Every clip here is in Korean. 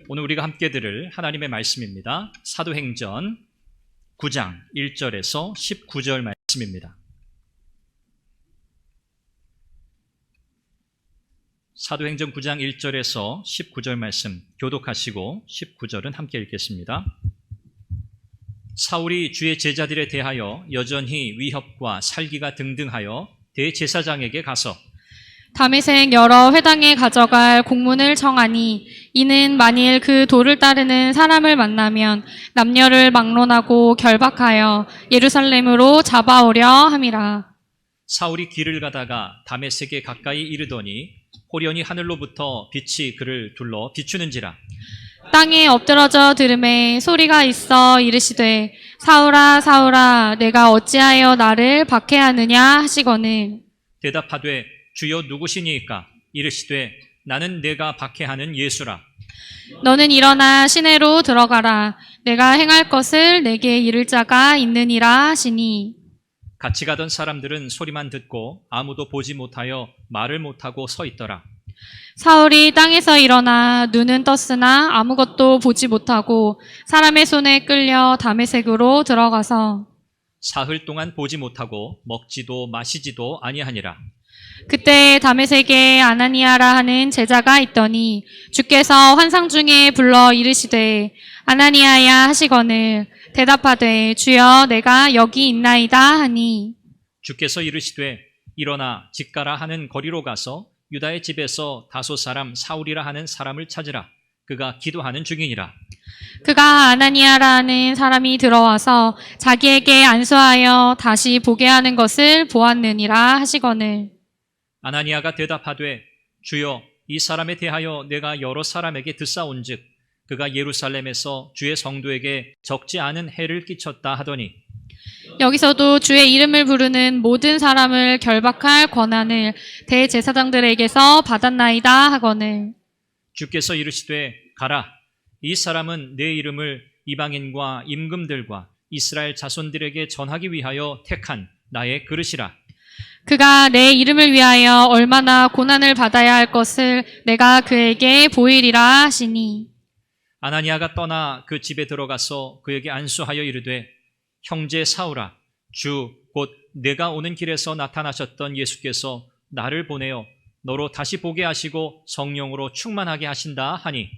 오늘 우리가 함께 들을 하나님의 말씀입니다. 사도행전 9장 1절에서 19절 말씀입니다. 사도행전 9장 1절에서 19절 말씀 교독하시고 19절은 함께 읽겠습니다. 사울이 주의 제자들에 대하여 여전히 위협과 살기가 등등하여 대제사장에게 가서 다메섹 여러 회당에 가져갈 공문을 청하니 이는 만일 그 도를 따르는 사람을 만나면 남녀를 막론하고 결박하여 예루살렘으로 잡아오려 함이라. 사울이 길을 가다가 다메섹에 가까이 이르더니 호련히 하늘로부터 빛이 그를 둘러 비추는지라. 땅에 엎드러져 들음에 소리가 있어 이르시되 사울아 사울아 내가 어찌하여 나를 박해하느냐 하시거늘 대답하되 주여 누구시니까? 이르시되 나는 내가 박해하는 예수라. 너는 일어나 시내로 들어가라. 내가 행할 것을 내게 이를 자가 있느니라 하시니 같이 가던 사람들은 소리만 듣고 아무도 보지 못하여 말을 못하고 서 있더라. 사울이 땅에서 일어나 눈은 떴으나 아무것도 보지 못하고 사람의 손에 끌려 다메섹으로 들어가서 사흘 동안 보지 못하고 먹지도 마시지도 아니하니라. 그때 다메섹에 아나니아라 하는 제자가 있더니 주께서 환상 중에 불러 이르시되 아나니아야 하시거늘 대답하되 주여 내가 여기 있나이다 하니 주께서 이르시되 일어나 집가라 하는 거리로 가서 유다의 집에서 다소 사람 사울이라 하는 사람을 찾으라. 그가 기도하는 중이니라. 그가 아나니아라 하는 사람이 들어와서 자기에게 안수하여 다시 보게 하는 것을 보았느니라 하시거늘 아나니아가 대답하되 주여 이 사람에 대하여 내가 여러 사람에게 듣사온즉 그가 예루살렘에서 주의 성도에게 적지 않은 해를 끼쳤다 하더니 여기서도 주의 이름을 부르는 모든 사람을 결박할 권한을 대제사장들에게서 받았나이다 하거늘 주께서 이르시되 가라. 이 사람은 내 이름을 이방인과 임금들과 이스라엘 자손들에게 전하기 위하여 택한 나의 그릇이라. 그가 내 이름을 위하여 얼마나 고난을 받아야 할 것을 내가 그에게 보이리라 하시니 아나니아가 떠나 그 집에 들어가서 그에게 안수하여 이르되 형제 사울아 주 곧 내가 오는 길에서 나타나셨던 예수께서 나를 보내어 너로 다시 보게 하시고 성령으로 충만하게 하신다 하니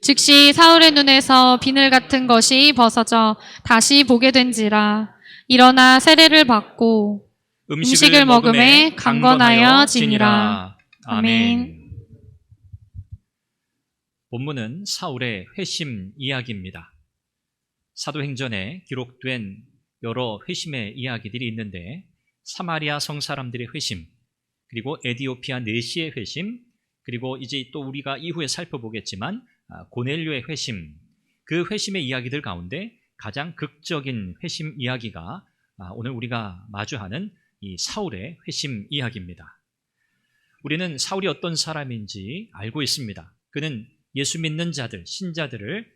즉시 사울의 눈에서 비늘 같은 것이 벗어져 다시 보게 된지라. 일어나 세례를 받고 음식을 먹음에 강건하여 지니라. 아멘. 본문은 사울의 회심 이야기입니다. 사도행전에 기록된 여러 회심의 이야기들이 있는데 사마리아 성 사람들의 회심, 그리고 에디오피아 내시의 회심, 그리고 이제 또 우리가 이후에 살펴보겠지만 고넬료의 회심, 그 회심의 이야기들 가운데 가장 극적인 회심 이야기가 오늘 우리가 마주하는 이 사울의 회심 이야기입니다. 우리는 사울이 어떤 사람인지 알고 있습니다. 그는 예수 믿는 자들, 신자들을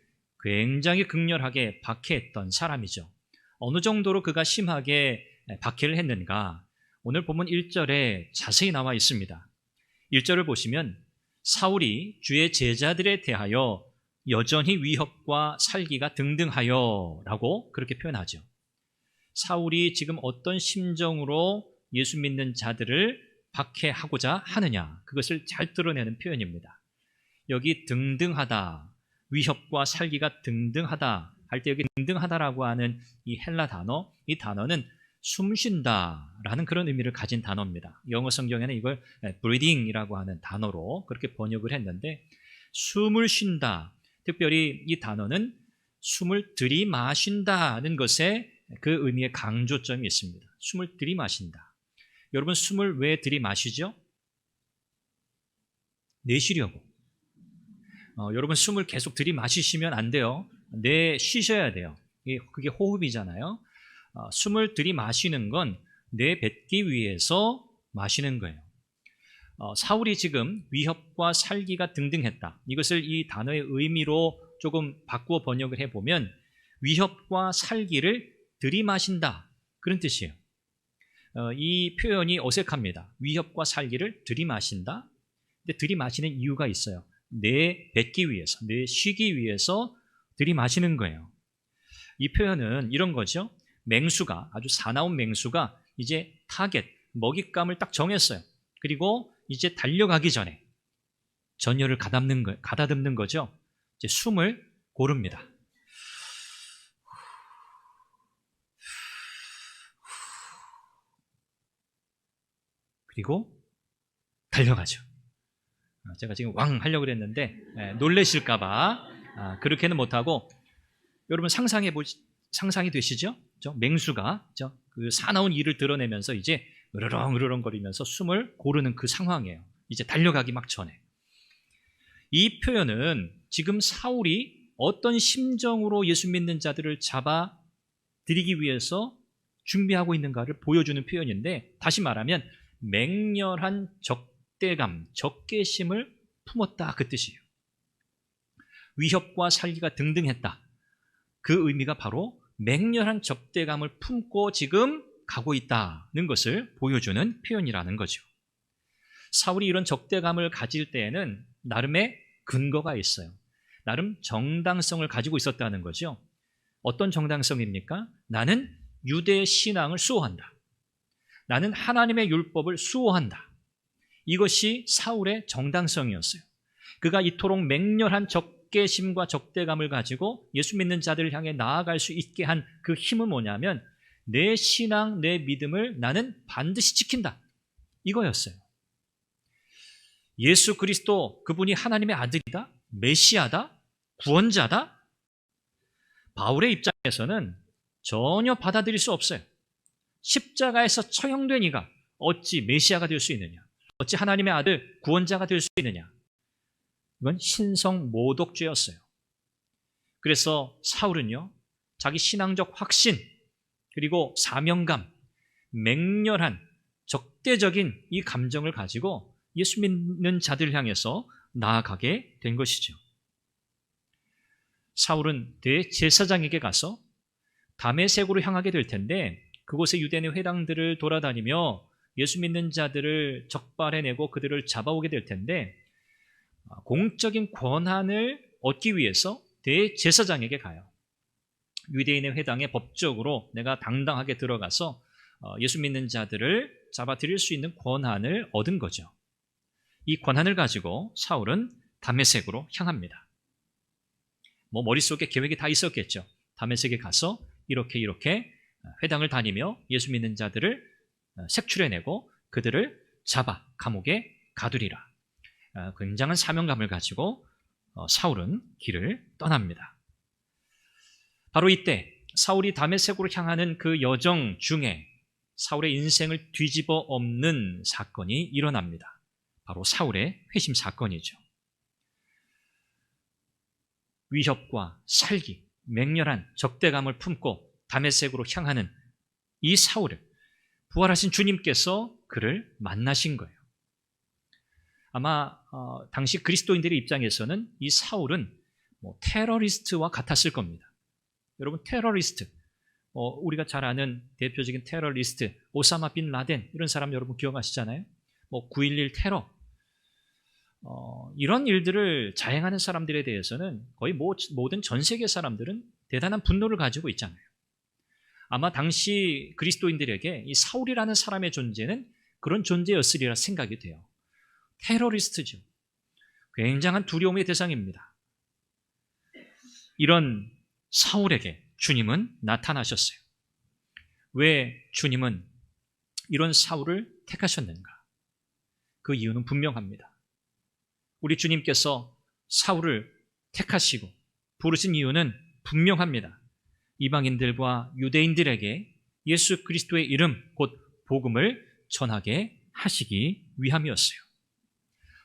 굉장히 극렬하게 박해했던 사람이죠. 어느 정도로 그가 심하게 박해를 했는가? 오늘 본문 1절에 자세히 나와 있습니다. 1절을 보시면 사울이 주의 제자들에 대하여 여전히 위협과 살기가 등등하여 라고 그렇게 표현하죠. 사울이 지금 어떤 심정으로 예수 믿는 자들을 박해하고자 하느냐, 그것을 잘 드러내는 표현입니다. 여기 등등하다, 위협과 살기가 등등하다 할 때 여기 등등하다라고 하는 이 헬라 단어, 이 단어는 숨쉰다라는 그런 의미를 가진 단어입니다. 영어 성경에는 이걸 breathing이라고 하는 단어로 그렇게 번역을 했는데 숨을 쉰다, 특별히 이 단어는 숨을 들이마신다는 것에 그 의미의 강조점이 있습니다. 숨을 들이마신다. 여러분 숨을 왜 들이마시죠? 내쉬려고. 여러분 숨을 계속 들이마시시면 안 돼요. 내쉬셔야 돼요. 그게 호흡이잖아요. 숨을 들이마시는 건 내뱉기 위해서 마시는 거예요. 사울이 지금 위협과 살기가 등등했다. 이것을 이 단어의 의미로 조금 바꾸어 번역을 해보면 위협과 살기를 들이마신다, 그런 뜻이에요. 이 표현이 어색합니다. 위협과 살기를 들이마신다. 근데 들이마시는 이유가 있어요. 내뱉기 위해서, 내쉬기 위해서 들이마시는 거예요. 이 표현은 이런 거죠. 맹수가, 아주 사나운 맹수가 이제 타겟, 먹잇감을 딱 정했어요. 그리고 이제 달려가기 전에 전열을 가다듬는 거죠. 이제 숨을 고릅니다. 그리고 달려가죠. 제가 지금 왕 하려고 그랬는데 놀라실까봐 그렇게는 못하고, 여러분 상상이 되시죠? 맹수가 그 사나운 이를 드러내면서 이제 으르렁 거리면서 숨을 고르는 그 상황이에요. 이제 달려가기 막 전에. 이 표현은 지금 사울이 어떤 심정으로 예수 믿는 자들을 잡아들이기 위해서 준비하고 있는가를 보여주는 표현인데, 다시 말하면 맹렬한 적대감, 적개심을 품었다, 그 뜻이에요. 위협과 살기가 등등했다. 그 의미가 바로 맹렬한 적대감을 품고 지금 가고 있다는 것을 보여주는 표현이라는 거죠. 사울이 이런 적대감을 가질 때에는 나름의 근거가 있어요. 나름 정당성을 가지고 있었다는 거죠. 어떤 정당성입니까? 나는 유대 신앙을 수호한다. 나는 하나님의 율법을 수호한다. 이것이 사울의 정당성이었어요. 그가 이토록 맹렬한 적개심과 적대감을 가지고 예수 믿는 자들을 향해 나아갈 수 있게 한 그 힘은 뭐냐면, 내 신앙, 내 믿음을 나는 반드시 지킨다, 이거였어요. 예수 그리스도, 그분이 하나님의 아들이다, 메시아다, 구원자다, 바울의 입장에서는 전혀 받아들일 수 없어요. 십자가에서 처형된 이가 어찌 메시아가 될 수 있느냐, 어찌 하나님의 아들, 구원자가 될 수 있느냐. 이건 신성 모독죄였어요. 그래서 사울은요, 자기 신앙적 확신, 그리고 사명감, 맹렬한 적대적인 이 감정을 가지고 예수 믿는 자들을 향해서 나아가게 된 것이죠. 사울은 대제사장에게 가서 다메섹으로 향하게 될 텐데, 그곳의 유대인의 회당들을 돌아다니며 예수 믿는 자들을 적발해내고 그들을 잡아오게 될 텐데, 공적인 권한을 얻기 위해서 대제사장에게 가요. 유대인의 회당에 법적으로 내가 당당하게 들어가서 예수 믿는 자들을 잡아들일 수 있는 권한을 얻은 거죠. 이 권한을 가지고 사울은 다메섹으로 향합니다. 머릿속에 계획이 다 있었겠죠. 다메섹에 가서 이렇게 회당을 다니며 예수 믿는 자들을 색출해내고 그들을 잡아 감옥에 가두리라. 굉장한 사명감을 가지고 사울은 길을 떠납니다. 바로 이때 사울이 다메섹으로 향하는 그 여정 중에 사울의 인생을 뒤집어 엎는 사건이 일어납니다. 바로 사울의 회심 사건이죠. 위협과 살기, 맹렬한 적대감을 품고 다메섹으로 향하는 이 사울을 부활하신 주님께서 그를 만나신 거예요. 아마 당시 그리스도인들의 입장에서는 이 사울은 테러리스트와 같았을 겁니다. 여러분, 테러리스트, 우리가 잘 아는 대표적인 테러리스트 오사마 빈 라덴, 이런 사람 여러분 기억하시잖아요. 9.11 테러, 이런 일들을 자행하는 사람들에 대해서는 거의 모든 전 세계 사람들은 대단한 분노를 가지고 있잖아요. 아마 당시 그리스도인들에게 이 사울이라는 사람의 존재는 그런 존재였으리라 생각이 돼요. 테러리스트죠. 굉장한 두려움의 대상입니다. 이런 사울에게 주님은 나타나셨어요. 왜 주님은 이런 사울을 택하셨는가? 그 이유는 분명합니다. 우리 주님께서 사울을 택하시고 부르신 이유는 분명합니다. 이방인들과 유대인들에게 예수 그리스도의 이름, 곧 복음을 전하게 하시기 위함이었어요.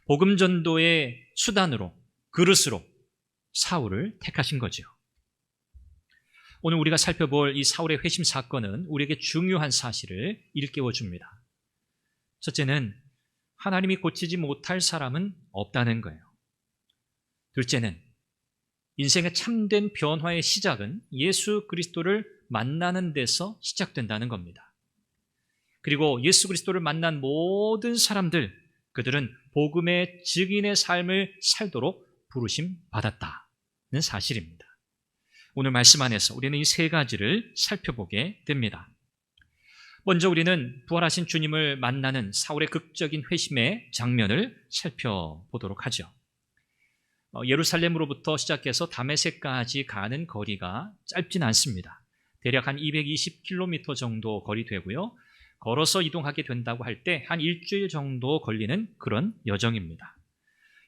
복음 전도의 수단으로, 그릇으로 사울을 택하신 거죠. 오늘 우리가 살펴볼 이 사울의 회심 사건은 우리에게 중요한 사실을 일깨워 줍니다. 첫째는 하나님이 고치지 못할 사람은 없다는 거예요. 둘째는 인생의 참된 변화의 시작은 예수 그리스도를 만나는 데서 시작된다는 겁니다. 그리고 예수 그리스도를 만난 모든 사람들, 그들은 복음의 증인의 삶을 살도록 부르심 받았다는 사실입니다. 오늘 말씀 안에서 우리는 이 세 가지를 살펴보게 됩니다. 먼저 우리는 부활하신 주님을 만나는 사울의 극적인 회심의 장면을 살펴보도록 하죠. 예루살렘으로부터 시작해서 다메섹까지 가는 거리가 짧진 않습니다. 대략 한 220km 정도 거리 되고요. 걸어서 이동하게 된다고 할 때 한 일주일 정도 걸리는 그런 여정입니다.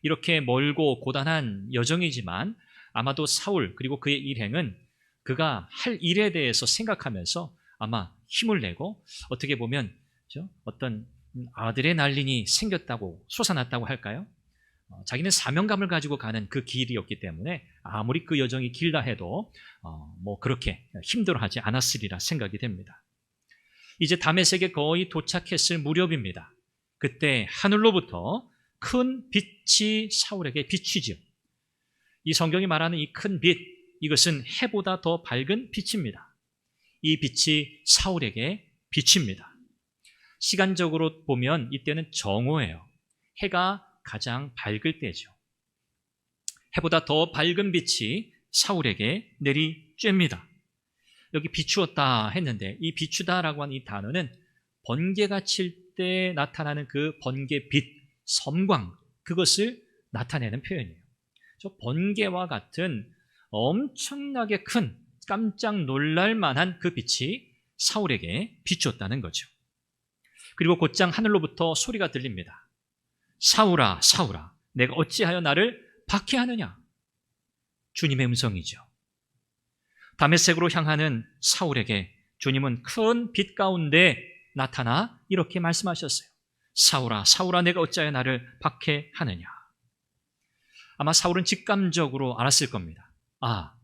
이렇게 멀고 고단한 여정이지만 아마도 사울 그리고 그의 일행은 그가 할 일에 대해서 생각하면서 아마 힘을 내고 어떻게 보면 어떤 아들의 날린이 생겼다고 솟아났다고 할까요? 자기는 사명감을 가지고 가는 그 길이었기 때문에 아무리 그 여정이 길다 해도 그렇게 힘들어하지 않았으리라 생각이 됩니다. 이제 다메섹에 거의 도착했을 무렵입니다. 그때 하늘로부터 큰 빛이 사울에게 비치죠. 이 성경이 말하는 이 큰 빛, 이것은 해보다 더 밝은 빛입니다. 이 빛이 사울에게 비칩니다. 시간적으로 보면 이때는 정오예요. 해가 가장 밝을 때죠. 해보다 더 밝은 빛이 사울에게 내리쬐입니다. 여기 비추었다 했는데 이 비추다라고 하는 이 단어는 번개가 칠 때 나타나는 그 번개빛, 섬광, 그것을 나타내는 표현이에요. 저 번개와 같은 엄청나게 큰 깜짝 놀랄 만한 그 빛이 사울에게 비추었다는 거죠. 그리고 곧장 하늘로부터 소리가 들립니다. 사울아, 사울아, 내가 어찌하여 나를 박해하느냐? 주님의 음성이죠. 다메섹으로 향하는 사울에게 주님은 큰 빛 가운데 나타나 이렇게 말씀하셨어요. 사울아, 사울아, 내가 어찌하여 나를 박해하느냐? 아마 사울은 직감적으로 알았을 겁니다. 아,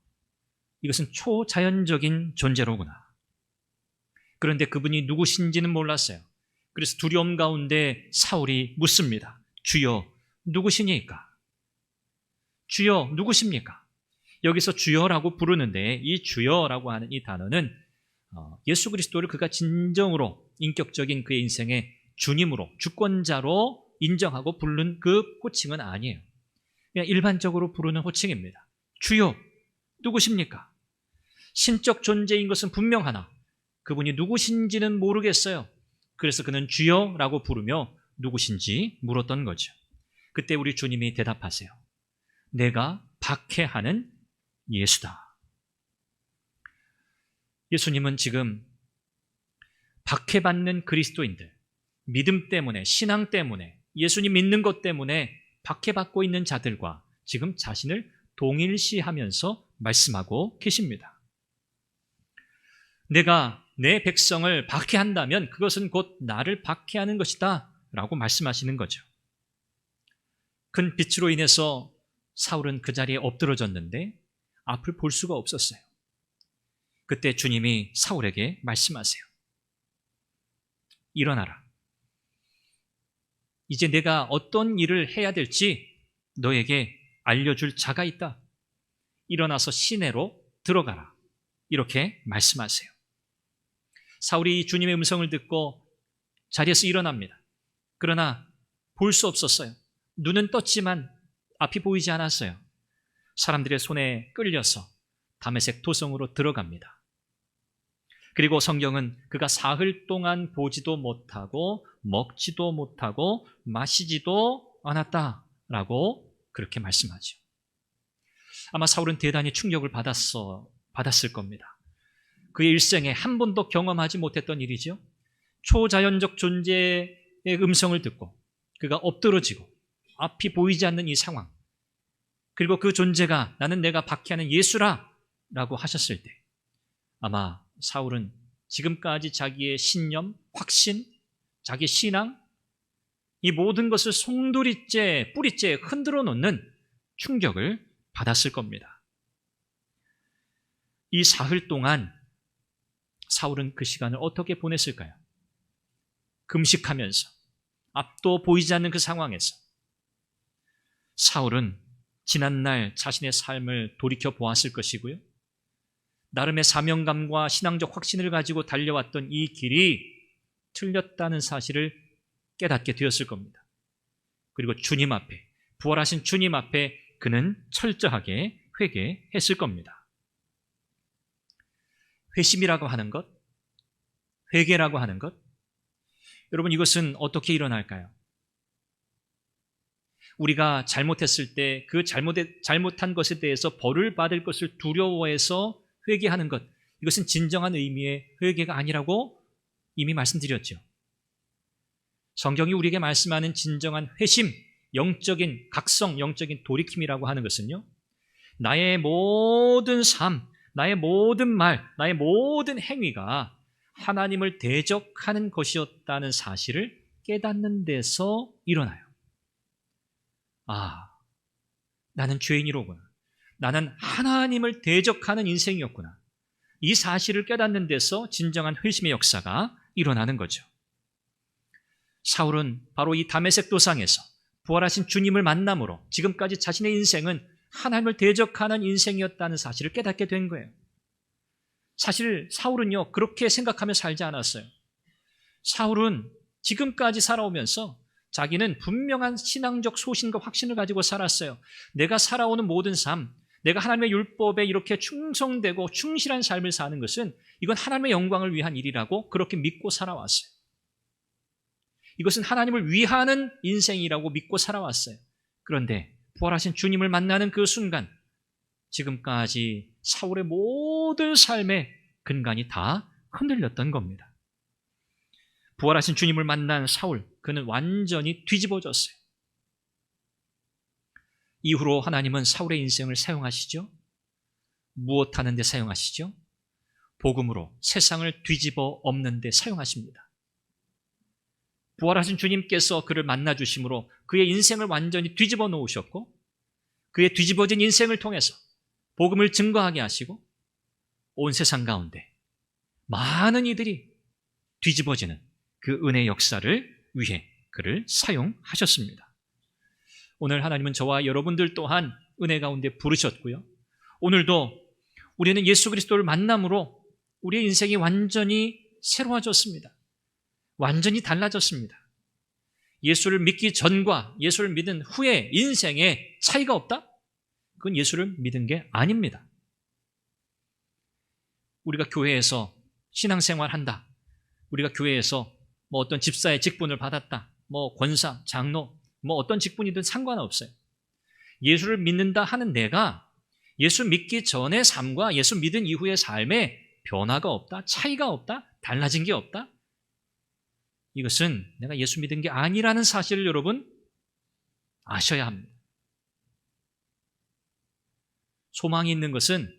이것은 초자연적인 존재로구나. 그런데 그분이 누구신지는 몰랐어요. 그래서 두려움 가운데 사울이 묻습니다. 주여, 누구시니까? 주여, 누구십니까? 여기서 주여라고 부르는데 이 주여라고 하는 이 단어는 예수 그리스도를 그가 진정으로 인격적인 그의 인생의 주님으로, 주권자로 인정하고 부르는 그 호칭은 아니에요. 그냥 일반적으로 부르는 호칭입니다. 주여, 누구십니까? 신적 존재인 것은 분명하나 그분이 누구신지는 모르겠어요. 그래서 그는 주여라고 부르며 누구신지 물었던 거죠. 그때 우리 주님이 대답하세요. 내가 박해하는 예수다. 예수님은 지금 박해받는 그리스도인들, 믿음 때문에, 신앙 때문에, 예수님 믿는 것 때문에 박해받고 있는 자들과 지금 자신을 동일시하면서 말씀하고 계십니다. 내가 내 백성을 박해한다면 그것은 곧 나를 박해하는 것이다 라고 말씀하시는 거죠. 큰 빛으로 인해서 사울은 그 자리에 엎드러졌는데 앞을 볼 수가 없었어요. 그때 주님이 사울에게 말씀하세요. 일어나라. 이제 내가 어떤 일을 해야 될지 너에게 알려줄 자가 있다. 일어나서 시내로 들어가라. 이렇게 말씀하세요. 사울이 주님의 음성을 듣고 자리에서 일어납니다. 그러나 볼 수 없었어요. 눈은 떴지만 앞이 보이지 않았어요. 사람들의 손에 끌려서 다메섹 도성으로 들어갑니다. 그리고 성경은 그가 사흘 동안 보지도 못하고 먹지도 못하고 마시지도 않았다라고 그렇게 말씀하죠. 아마 사울은 대단히 충격을 받았을 겁니다. 그의 일생에 한 번도 경험하지 못했던 일이죠. 초자연적 존재의 음성을 듣고 그가 엎드러지고 앞이 보이지 않는 이 상황, 그리고 그 존재가 나는 내가 박해하는 예수라 라고 하셨을 때 아마 사울은 지금까지 자기의 신념, 확신, 자기 신앙, 이 모든 것을 송두리째, 뿌리째 흔들어 놓는 충격을 받았을 겁니다. 이 사흘 동안 사울은 그 시간을 어떻게 보냈을까요? 금식하면서, 앞도 보이지 않는 그 상황에서 사울은 지난날 자신의 삶을 돌이켜 보았을 것이고요. 나름의 사명감과 신앙적 확신을 가지고 달려왔던 이 길이 틀렸다는 사실을 깨닫게 되었을 겁니다. 그리고 주님 앞에, 부활하신 주님 앞에 그는 철저하게 회개했을 겁니다. 회심이라고 하는 것, 회개라고 하는 것, 여러분 이것은 어떻게 일어날까요? 우리가 잘못했을 때 그 잘못한 것에 대해서 벌을 받을 것을 두려워해서 회개하는 것, 이것은 진정한 의미의 회개가 아니라고 이미 말씀드렸죠. 성경이 우리에게 말씀하는 진정한 회심, 영적인 각성, 영적인 돌이킴이라고 하는 것은요, 나의 모든 삶, 나의 모든 말, 나의 모든 행위가 하나님을 대적하는 것이었다는 사실을 깨닫는 데서 일어나요. 아, 나는 죄인이로구나. 나는 하나님을 대적하는 인생이었구나. 이 사실을 깨닫는 데서 진정한 회심의 역사가 일어나는 거죠. 사울은 바로 이 다메섹 도상에서 부활하신 주님을 만남으로 지금까지 자신의 인생은 하나님을 대적하는 인생이었다는 사실을 깨닫게 된 거예요. 사실 사울은요, 그렇게 생각하며 살지 않았어요. 사울은 지금까지 살아오면서 자기는 분명한 신앙적 소신과 확신을 가지고 살았어요. 내가 살아오는 모든 삶, 내가 하나님의 율법에 이렇게 충성되고 충실한 삶을 사는 것은 이건 하나님의 영광을 위한 일이라고 그렇게 믿고 살아왔어요. 이것은 하나님을 위하는 인생이라고 믿고 살아왔어요. 그런데 부활하신 주님을 만나는 그 순간, 지금까지 사울의 모든 삶의 근간이 다 흔들렸던 겁니다. 부활하신 주님을 만난 사울, 그는 완전히 뒤집어졌어요. 이후로 하나님은 사울의 인생을 사용하시죠? 무엇 하는 데 사용하시죠? 복음으로 세상을 뒤집어 엎는 데 사용하십니다. 부활하신 주님께서 그를 만나주심으로 그의 인생을 완전히 뒤집어 놓으셨고, 그의 뒤집어진 인생을 통해서 복음을 증거하게 하시고, 온 세상 가운데 많은 이들이 뒤집어지는 그 은혜의 역사를 위해 그를 사용하셨습니다. 오늘 하나님은 저와 여러분들 또한 은혜 가운데 부르셨고요. 오늘도 우리는 예수 그리스도를 만남으로 우리의 인생이 완전히 새로워졌습니다. 완전히 달라졌습니다. 예수를 믿기 전과 예수를 믿은 후의 인생에 차이가 없다? 그건 예수를 믿은 게 아닙니다. 우리가 교회에서 신앙생활 한다. 우리가 교회에서 뭐 어떤 집사의 직분을 받았다. 뭐 권사, 장로, 뭐 어떤 직분이든 상관없어요. 예수를 믿는다 하는 내가 예수 믿기 전의 삶과 예수 믿은 이후의 삶에 변화가 없다, 차이가 없다, 달라진 게 없다. 이것은 내가 예수 믿은 게 아니라는 사실을 여러분 아셔야 합니다. 소망이 있는 것은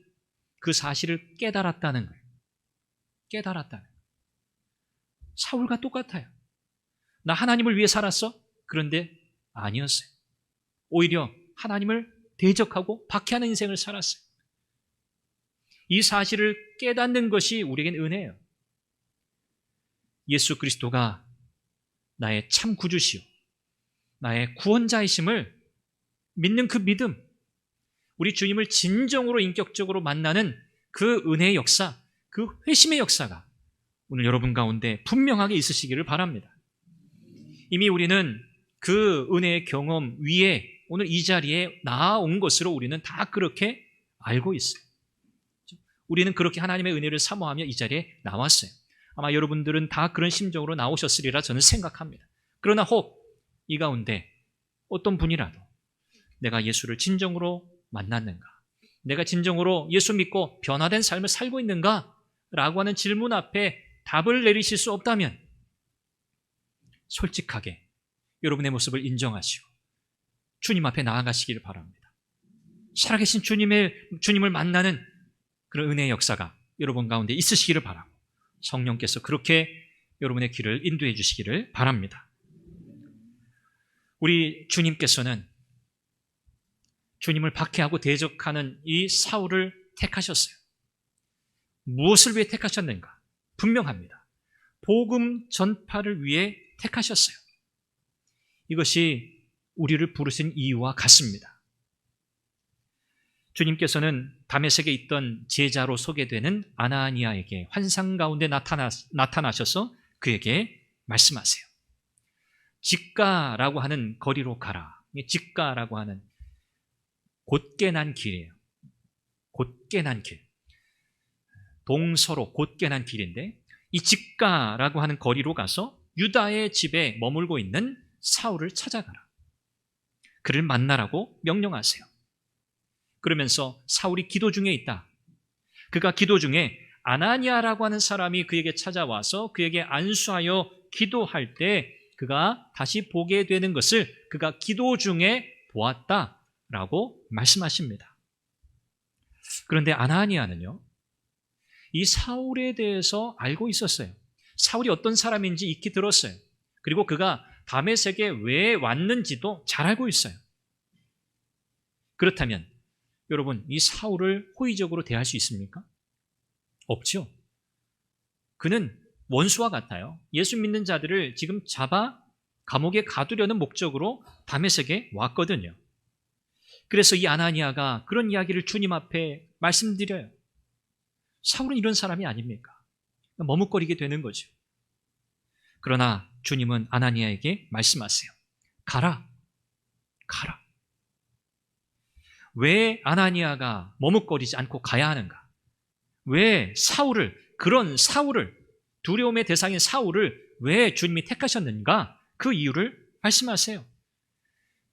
그 사실을 깨달았다는 거예요. 깨달았다는 거예요. 사울과 똑같아요. 나 하나님을 위해 살았어? 그런데 아니었어요. 오히려 하나님을 대적하고 박해하는 인생을 살았어요. 이 사실을 깨닫는 것이 우리에겐 은혜예요. 예수 그리스도가 나의 참 구주시요, 나의 구원자이심을 믿는 그 믿음, 우리 주님을 진정으로 인격적으로 만나는 그 은혜의 역사, 그 회심의 역사가 오늘 여러분 가운데 분명하게 있으시기를 바랍니다. 이미 우리는 그 은혜의 경험 위에 오늘 이 자리에 나아온 것으로 우리는 다 그렇게 알고 있어요. 우리는 그렇게 하나님의 은혜를 사모하며 이 자리에 나왔어요. 아마 여러분들은 다 그런 심정으로 나오셨으리라 저는 생각합니다. 그러나 혹 이 가운데 어떤 분이라도 내가 예수를 진정으로 만났는가? 내가 진정으로 예수 믿고 변화된 삶을 살고 있는가? 라고 하는 질문 앞에 답을 내리실 수 없다면 솔직하게 여러분의 모습을 인정하시고 주님 앞에 나아가시기를 바랍니다. 살아계신 주님을 만나는 그런 은혜의 역사가 여러분 가운데 있으시기를 바라고 성령께서 그렇게 여러분의 길을 인도해 주시기를 바랍니다. 우리 주님께서는 주님을 박해하고 대적하는 이 사울을 택하셨어요. 무엇을 위해 택하셨는가? 분명합니다. 복음 전파를 위해 택하셨어요. 이것이 우리를 부르신 이유와 같습니다. 주님께서는 다메섹에 있던 제자로 소개되는 아나니아에게 환상 가운데 나타나셔서 그에게 말씀하세요. 직가라고 하는 거리로 가라. 직가라고 하는 곧게 난 길이에요. 곧게 난 길. 동서로 곧게 난 길인데 이 직가라고 하는 거리로 가서 유다의 집에 머물고 있는 사울을 찾아가라. 그를 만나라고 명령하세요. 그러면서 사울이 기도 중에 있다. 그가 기도 중에 아나니아라고 하는 사람이 그에게 찾아와서 그에게 안수하여 기도할 때 그가 다시 보게 되는 것을 그가 기도 중에 보았다라고 말씀하십니다. 그런데 아나니아는요, 이 사울에 대해서 알고 있었어요. 사울이 어떤 사람인지 익히 들었어요. 그리고 그가 다메섹에 왜 왔는지도 잘 알고 있어요. 그렇다면 여러분, 이 사울을 호의적으로 대할 수 있습니까? 없죠. 그는 원수와 같아요. 예수 믿는 자들을 지금 잡아 감옥에 가두려는 목적으로 다메섹에 왔거든요. 그래서 이 아나니아가 그런 이야기를 주님 앞에 말씀드려요. 사울은 이런 사람이 아닙니까? 머뭇거리게 되는 거죠. 그러나 주님은 아나니아에게 말씀하세요. 가라. 가라. 왜 아나니아가 머뭇거리지 않고 가야 하는가? 왜 그런 사울을, 두려움의 대상인 사울을 왜 주님이 택하셨는가? 그 이유를 말씀하세요.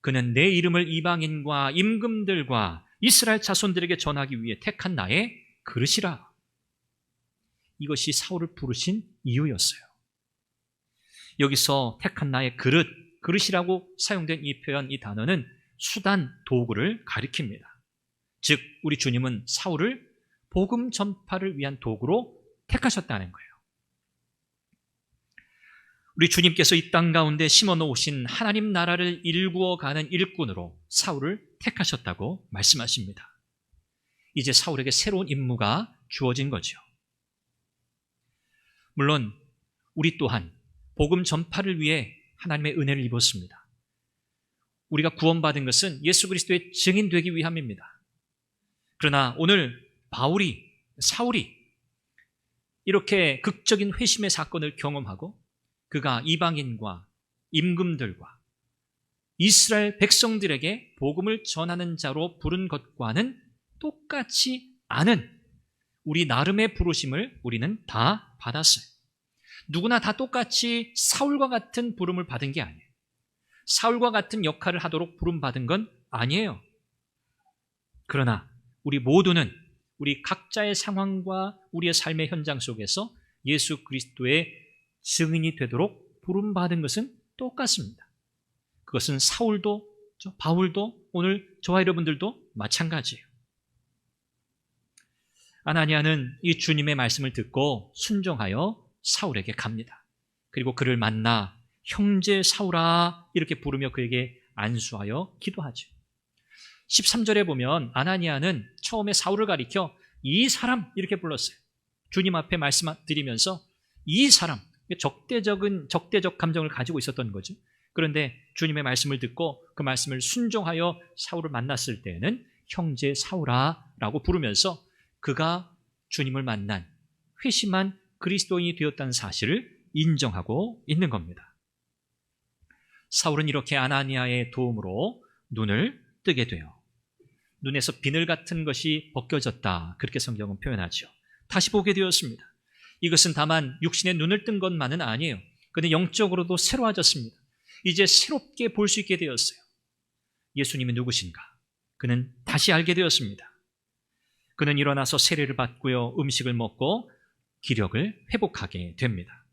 그는 내 이름을 이방인과 임금들과 이스라엘 자손들에게 전하기 위해 택한 나의 그릇이라. 이것이 사울을 부르신 이유였어요. 여기서 택한 나의 그릇이라고 사용된 이 표현, 이 단어는 수단, 도구를 가리킵니다. 즉, 우리 주님은 사울을 복음 전파를 위한 도구로 택하셨다는 거예요. 우리 주님께서 이 땅 가운데 심어 놓으신 하나님 나라를 일구어가는 일꾼으로 사울을 택하셨다고 말씀하십니다. 이제 사울에게 새로운 임무가 주어진 거죠. 물론 우리 또한 복음 전파를 위해 하나님의 은혜를 입었습니다. 우리가 구원받은 것은 예수 그리스도의 증인 되기 위함입니다. 그러나 오늘 사울이 이렇게 극적인 회심의 사건을 경험하고 그가 이방인과 임금들과 이스라엘 백성들에게 복음을 전하는 자로 부른 것과는 똑같지 않은 우리 나름의 부르심을 우리는 다 받았어요. 누구나 다 똑같이 사울과 같은 부름을 받은 게 아니에요. 사울과 같은 역할을 하도록 부름받은 건 아니에요. 그러나 우리 모두는 우리 각자의 상황과 우리의 삶의 현장 속에서 예수 그리스도의 증인이 되도록 부름받은 것은 똑같습니다. 그것은 사울도 바울도 오늘 저와 여러분들도 마찬가지예요. 아나니아는 이 주님의 말씀을 듣고 순종하여 사울에게 갑니다. 그리고 그를 만나 형제 사울아 이렇게 부르며 그에게 안수하여 기도하죠. 13절에 보면 아나니아는 처음에 사울을 가리켜 이 사람 이렇게 불렀어요. 주님 앞에 말씀드리면서 이 사람, 적대적 감정을 가지고 있었던 거죠. 그런데 주님의 말씀을 듣고 그 말씀을 순종하여 사울을 만났을 때는 형제 사울아 라고 부르면서 그가 주님을 만난 회심한 그리스도인이 되었다는 사실을 인정하고 있는 겁니다. 사울은 이렇게 아나니아의 도움으로 눈을 뜨게 돼요. 눈에서 비늘 같은 것이 벗겨졌다. 그렇게 성경은 표현하죠. 다시 보게 되었습니다. 이것은 다만 육신의 눈을 뜬 것만은 아니에요. 그는 영적으로도 새로워졌습니다. 이제 새롭게 볼 수 있게 되었어요. 예수님이 누구신가? 그는 다시 알게 되었습니다. 그는 일어나서 세례를 받고요. 음식을 먹고 기력을 회복하게 됩니다.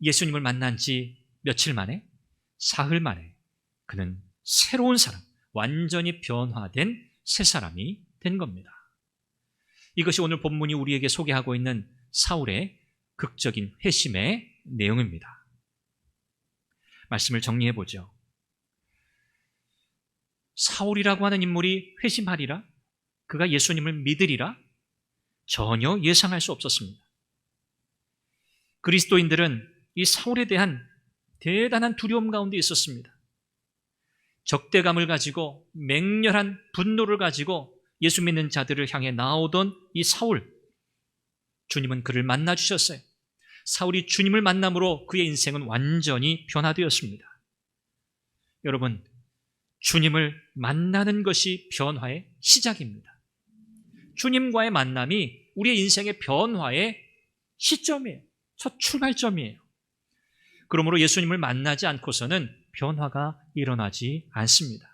예수님을 만난 지 며칠 만에, 사흘 만에 그는 새로운 사람, 완전히 변화된 새 사람이 된 겁니다. 이것이 오늘 본문이 우리에게 소개하고 있는 사울의 극적인 회심의 내용입니다. 말씀을 정리해 보죠. 사울이라고 하는 인물이 회심하리라, 그가 예수님을 믿으리라 전혀 예상할 수 없었습니다. 그리스도인들은 이 사울에 대한 대단한 두려움 가운데 있었습니다. 적대감을 가지고 맹렬한 분노를 가지고 예수 믿는 자들을 향해 나오던 이 사울, 주님은 그를 만나 주셨어요. 사울이 주님을 만남으로 그의 인생은 완전히 변화되었습니다. 여러분, 주님을 만나는 것이 변화의 시작입니다. 주님과의 만남이 우리의 인생의 변화의 시점이에요. 첫 출발점이에요. 그러므로 예수님을 만나지 않고서는 변화가 일어나지 않습니다.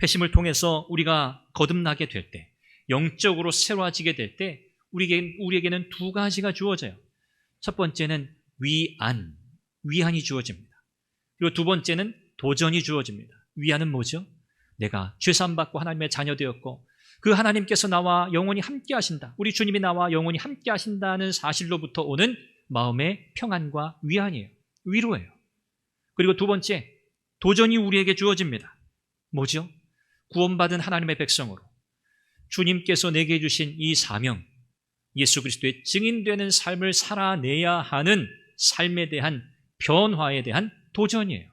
회심을 통해서 우리가 거듭나게 될 때, 영적으로 새로워지게 될 때 우리에게는 두 가지가 주어져요. 첫 번째는 위안이 주어집니다. 그리고 두 번째는 도전이 주어집니다. 위안은 뭐죠? 내가 죄사함받고 하나님의 자녀 되었고 그 하나님께서 나와 영원히 함께 하신다. 우리 주님이 나와 영원히 함께 하신다는 사실로부터 오는 마음의 평안과 위안이에요. 위로예요. 그리고 두 번째, 도전이 우리에게 주어집니다. 뭐죠? 구원받은 하나님의 백성으로 주님께서 내게 주신 이 사명, 예수 그리스도의 증인되는 삶을 살아내야 하는 삶에 대한 변화에 대한 도전이에요.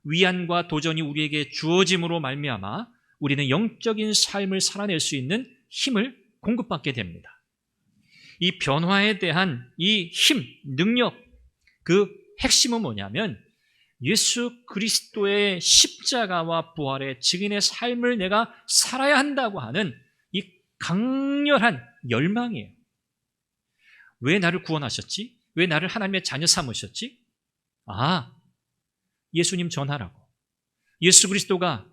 위안과 도전이 우리에게 주어짐으로 말미암아 우리는 영적인 삶을 살아낼 수 있는 힘을 공급받게 됩니다. 이 변화에 대한 이 힘, 능력, 그 핵심은 뭐냐면 예수 그리스도의 십자가와 부활의 증인의 삶을 내가 살아야 한다고 하는 이 강렬한 열망이에요. 왜 나를 구원하셨지? 왜 나를 하나님의 자녀 삼으셨지? 예수님 전하라고. 예수 그리스도가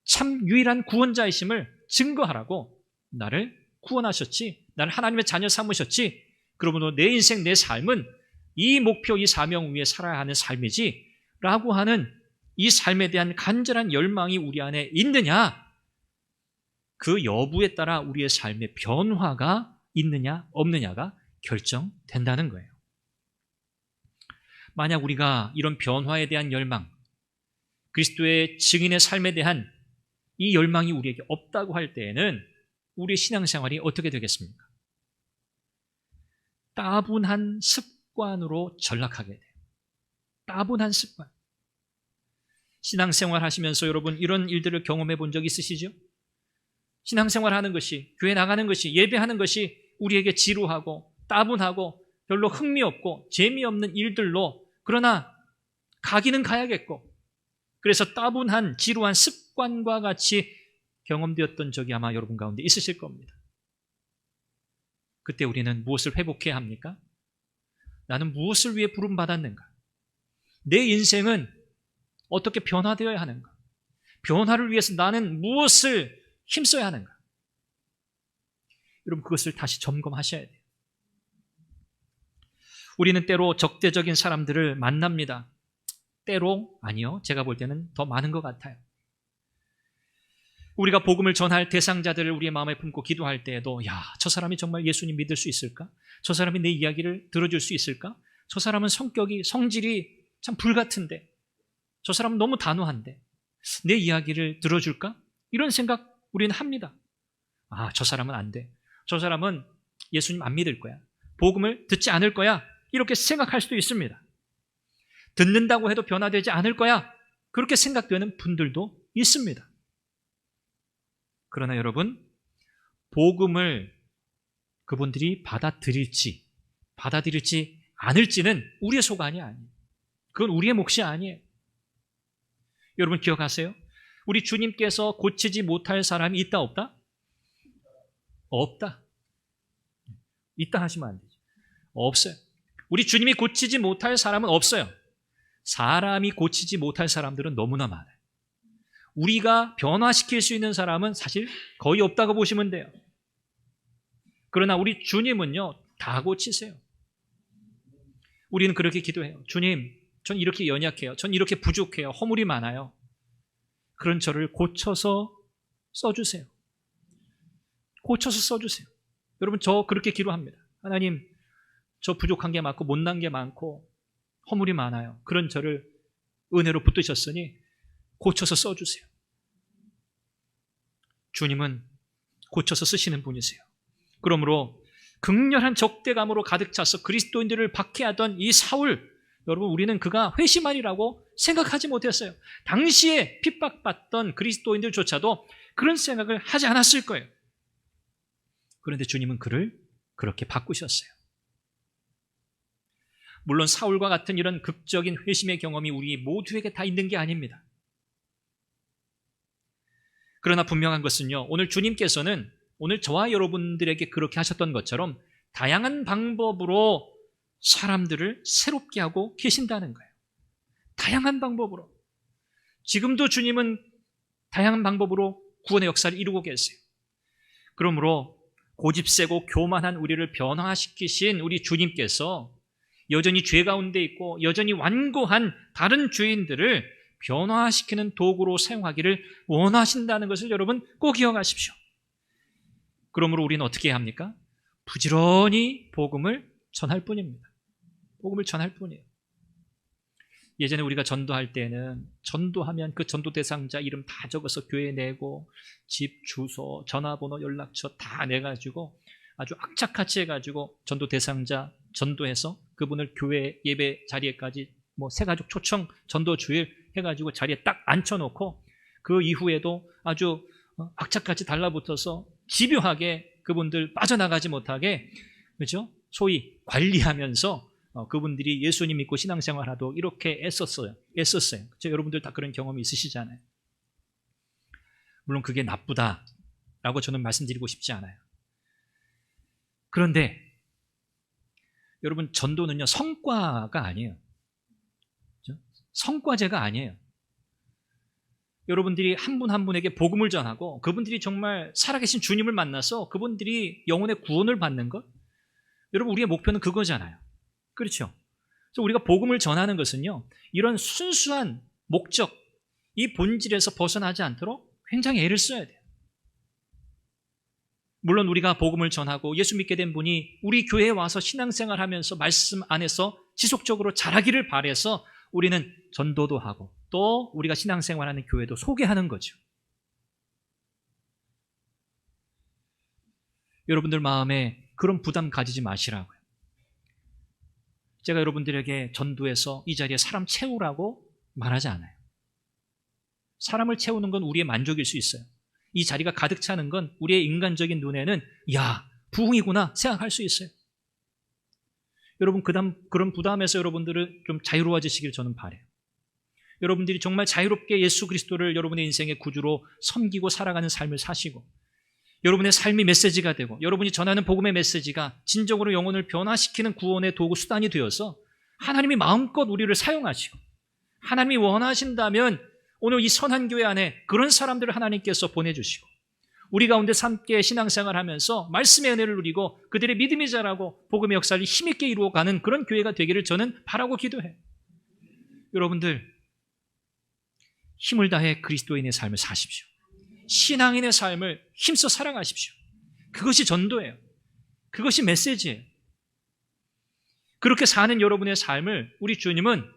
참 유일한 구원자이심을 증거하라고 나를 구원하셨지, 나를 하나님의 자녀 삼으셨지. 그러므로 내 인생, 내 삶은 이 목표, 이 사명 위에 살아야 하는 삶이지 라고 하는 이 삶에 대한 간절한 열망이 우리 안에 있느냐, 그 여부에 따라 우리의 삶의 변화가 있느냐 없느냐가 결정된다는 거예요. 만약 우리가 이런 변화에 대한 열망, 그리스도의 증인의 삶에 대한 이 열망이 우리에게 없다고 할 때에는 우리의 신앙생활이 어떻게 되겠습니까? 따분한 습관으로 전락하게 돼요. 따분한 습관. 신앙생활 하시면서 여러분 이런 일들을 경험해 본 적 있으시죠? 신앙생활 하는 것이, 교회 나가는 것이, 예배하는 것이 우리에게 지루하고 따분하고 별로 흥미없고 재미없는 일들로, 그러나 가기는 가야겠고, 그래서 따분한 지루한 습관과 같이 경험되었던 적이 아마 여러분 가운데 있으실 겁니다. 그때 우리는 무엇을 회복해야 합니까? 나는 무엇을 위해 부름받았는가? 내 인생은 어떻게 변화되어야 하는가? 변화를 위해서 나는 무엇을 힘써야 하는가? 여러분 그것을 다시 점검하셔야 돼요. 우리는 때로 적대적인 사람들을 만납니다. 때로 아니요. 제가 볼 때는 더 많은 것 같아요. 우리가 복음을 전할 대상자들을 우리의 마음에 품고 기도할 때에도 저 사람이 정말 예수님 믿을 수 있을까? 저 사람이 내 이야기를 들어줄 수 있을까? 저 사람은 성질이 참 불같은데, 저 사람은 너무 단호한데 내 이야기를 들어줄까? 이런 생각 우리는 합니다. 저 사람은 안 돼. 저 사람은 예수님 안 믿을 거야. 복음을 듣지 않을 거야. 이렇게 생각할 수도 있습니다. 듣는다고 해도 변화되지 않을 거야. 그렇게 생각되는 분들도 있습니다. 그러나 여러분, 복음을 그분들이 받아들일지 않을지는 우리의 소관이 아니에요. 그건 우리의 몫이 아니에요. 여러분 기억하세요? 우리 주님께서 고치지 못할 사람이 있다 없다? 없다. 있다 하시면 안 되죠. 없어요. 우리 주님이 고치지 못할 사람은 없어요. 사람이 고치지 못할 사람들은 너무나 많아요. 우리가 변화시킬 수 있는 사람은 사실 거의 없다고 보시면 돼요. 그러나 우리 주님은요, 다 고치세요. 우리는 그렇게 기도해요. 주님, 전 이렇게 연약해요. 전 이렇게 부족해요. 허물이 많아요. 그런 저를 고쳐서 써주세요. 고쳐서 써주세요. 여러분, 저 그렇게 기도합니다. 하나님, 저 부족한 게 많고 못난 게 많고 허물이 많아요. 그런 저를 은혜로 붙드셨으니 고쳐서 써주세요. 주님은 고쳐서 쓰시는 분이세요. 그러므로 극렬한 적대감으로 가득 차서 그리스도인들을 박해하던 이 사울, 여러분 우리는 그가 회심하리라고 생각하지 못했어요. 당시에 핍박받던 그리스도인들조차도 그런 생각을 하지 않았을 거예요. 그런데 주님은 그를 그렇게 바꾸셨어요. 물론 사울과 같은 이런 극적인 회심의 경험이 우리 모두에게 다 있는 게 아닙니다. 그러나 분명한 것은요, 오늘 주님께서는 오늘 저와 여러분들에게 그렇게 하셨던 것처럼 다양한 방법으로 사람들을 새롭게 하고 계신다는 거예요. 다양한 방법으로. 지금도 주님은 다양한 방법으로 구원의 역사를 이루고 계세요. 그러므로 고집세고 교만한 우리를 변화시키신 우리 주님께서 여전히 죄 가운데 있고 여전히 완고한 다른 죄인들을 변화시키는 도구로 사용하기를 원하신다는 것을 여러분 꼭 기억하십시오. 그러므로 우리는 어떻게 해야 합니까? 부지런히 복음을 전할 뿐입니다. 복음을 전할 뿐이에요. 예전에 우리가 전도할 때는 전도하면 그 전도 대상자 이름 다 적어서 교회 내고 집, 주소, 전화번호, 연락처 다 내가지고 아주 악착같이 해가지고 전도 대상자 전도해서 그분을 교회 예배 자리에까지 새가족 초청 전도 주일 해가지고 자리에 딱 앉혀놓고 그 이후에도 아주 악착같이 달라붙어서 집요하게 그분들 빠져나가지 못하게, 그렇죠? 소위 관리하면서 그분들이 예수님 믿고 신앙생활하도록 이렇게 애썼어요. 그렇죠? 여러분들 다 그런 경험이 있으시잖아요. 물론 그게 나쁘다라고 저는 말씀드리고 싶지 않아요. 그런데 여러분, 전도는요 성과가 아니에요. 그렇죠? 성과제가 아니에요. 여러분들이 한 분 한 분에게 복음을 전하고 그분들이 정말 살아계신 주님을 만나서 그분들이 영혼의 구원을 받는 것, 여러분 우리의 목표는 그거잖아요. 그렇죠? 그래서 우리가 복음을 전하는 것은요, 이런 순수한 목적, 이 본질에서 벗어나지 않도록 굉장히 애를 써야 돼요. 물론 우리가 복음을 전하고 예수 믿게 된 분이 우리 교회에 와서 신앙생활하면서 말씀 안에서 지속적으로 자라기를 바라서 우리는 전도도 하고 또 우리가 신앙생활하는 교회도 소개하는 거죠. 여러분들 마음에 그런 부담 가지지 마시라고요. 제가 여러분들에게 전도해서 이 자리에 사람 채우라고 말하지 않아요. 사람을 채우는 건 우리의 만족일 수 있어요. 이 자리가 가득 차는 건 우리의 인간적인 눈에는 야, 부흥이구나 생각할 수 있어요. 여러분 그런 부담에서 여러분들은 좀 자유로워지시길 저는 바라요. 여러분들이 정말 자유롭게 예수 그리스도를 여러분의 인생의 구주로 섬기고 살아가는 삶을 사시고 여러분의 삶이 메시지가 되고 여러분이 전하는 복음의 메시지가 진정으로 영혼을 변화시키는 구원의 도구 수단이 되어서 하나님이 마음껏 우리를 사용하시고 하나님이 원하신다면 오늘 이 선한 교회 안에 그런 사람들을 하나님께서 보내주시고 우리 가운데 함께 신앙생활하면서 말씀의 은혜를 누리고 그들의 믿음이 자라고 복음의 역사를 힘있게 이루어가는 그런 교회가 되기를 저는 바라고 기도해요. 여러분들 힘을 다해 그리스도인의 삶을 사십시오. 신앙인의 삶을 힘써 살아가십시오. 그것이 전도예요. 그것이 메시지예요. 그렇게 사는 여러분의 삶을 우리 주님은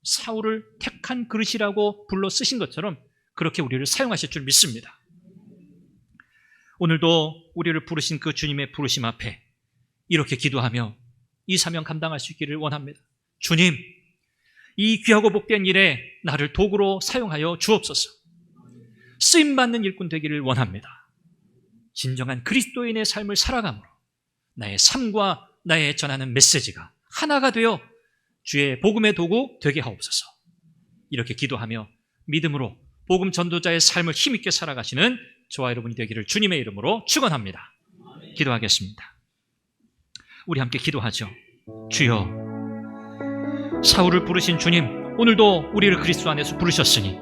사울을 택한 그릇이라고 불러 쓰신 것처럼 그렇게 우리를 사용하실 줄 믿습니다. 오늘도 우리를 부르신 그 주님의 부르심 앞에 이렇게 기도하며 이 사명 감당할 수 있기를 원합니다. 주님, 이 귀하고 복된 일에 나를 도구로 사용하여 주옵소서. 쓰임받는 일꾼 되기를 원합니다. 진정한 그리스도인의 삶을 살아감으로 나의 삶과 나의 전하는 메시지가 하나가 되어 주의 복음의 도구 되게 하옵소서. 이렇게 기도하며 믿음으로 복음 전도자의 삶을 힘있게 살아가시는 저와 여러분이 되기를 주님의 이름으로 축원합니다. 기도하겠습니다. 우리 함께 기도하죠. 주여, 사울을 부르신 주님, 오늘도 우리를 그리스도 안에서 부르셨으니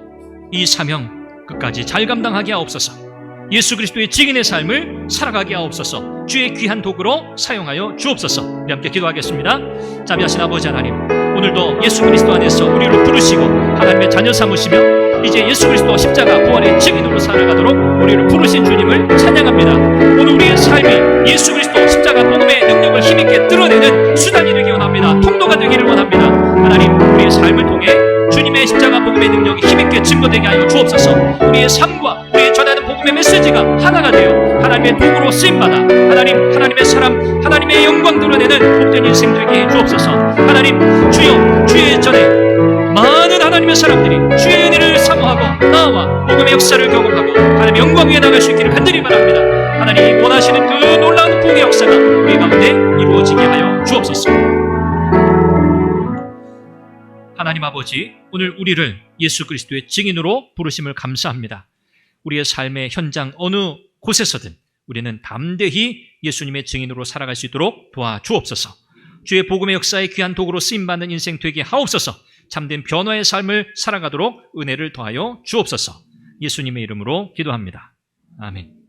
이 사명 끝까지 잘 감당하게 하옵소서. 예수 그리스도의 증인의 삶을 살아가게 하옵소서. 주의 귀한 도구로 사용하여 주옵소서. 우리 함께 기도하겠습니다. 자비하신 아버지 하나님, 오늘도 예수 그리스도 안에서 우리를 부르시고 하나님의 자녀 삼으시며 이제 예수 그리스도 십자가 부활의 증인으로 살아가도록 우리를 부르신 주님을 찬양합니다. 오늘 우리의 삶이 예수 그리스도 십자가 복음의 능력을 힘있게 드러내는 수단이 되기 원합니다. 통로가 되기를 원합니다. 하나님, 우리의 삶을 통해 주님의 십자가 복음의 능력이 힘있게 증거되게 하여 주옵소서. 우리의 삶과 우리의 전하는 복음의 메시지가 하나가 되어 하나님의 도구로 쓰임받아 하나님의 사람, 하나님의 영광 드러내는 복된 인생 되게 해 주옵소서. 하나님, 주여, 주의 전에 많은 하나님의 사람들이 주의 은혜를 사모하고 나와 복음의 역사를 경험하고 하나님의 영광 위에 나갈 수 있기를 간절히 바랍니다. 하나님 원하시는 그 놀라운 복의 역사가 우리 가운데 이루어지게 하여 주옵소서. 하나님 아버지, 오늘 우리를 예수 그리스도의 증인으로 부르심을 감사합니다. 우리의 삶의 현장 어느 곳에서든 우리는 담대히 예수님의 증인으로 살아갈 수 있도록 도와주옵소서. 주의 복음의 역사에 귀한 도구로 쓰임받는 인생 되게 하옵소서. 참된 변화의 삶을 살아가도록 은혜를 더하여 주옵소서. 예수님의 이름으로 기도합니다. 아멘.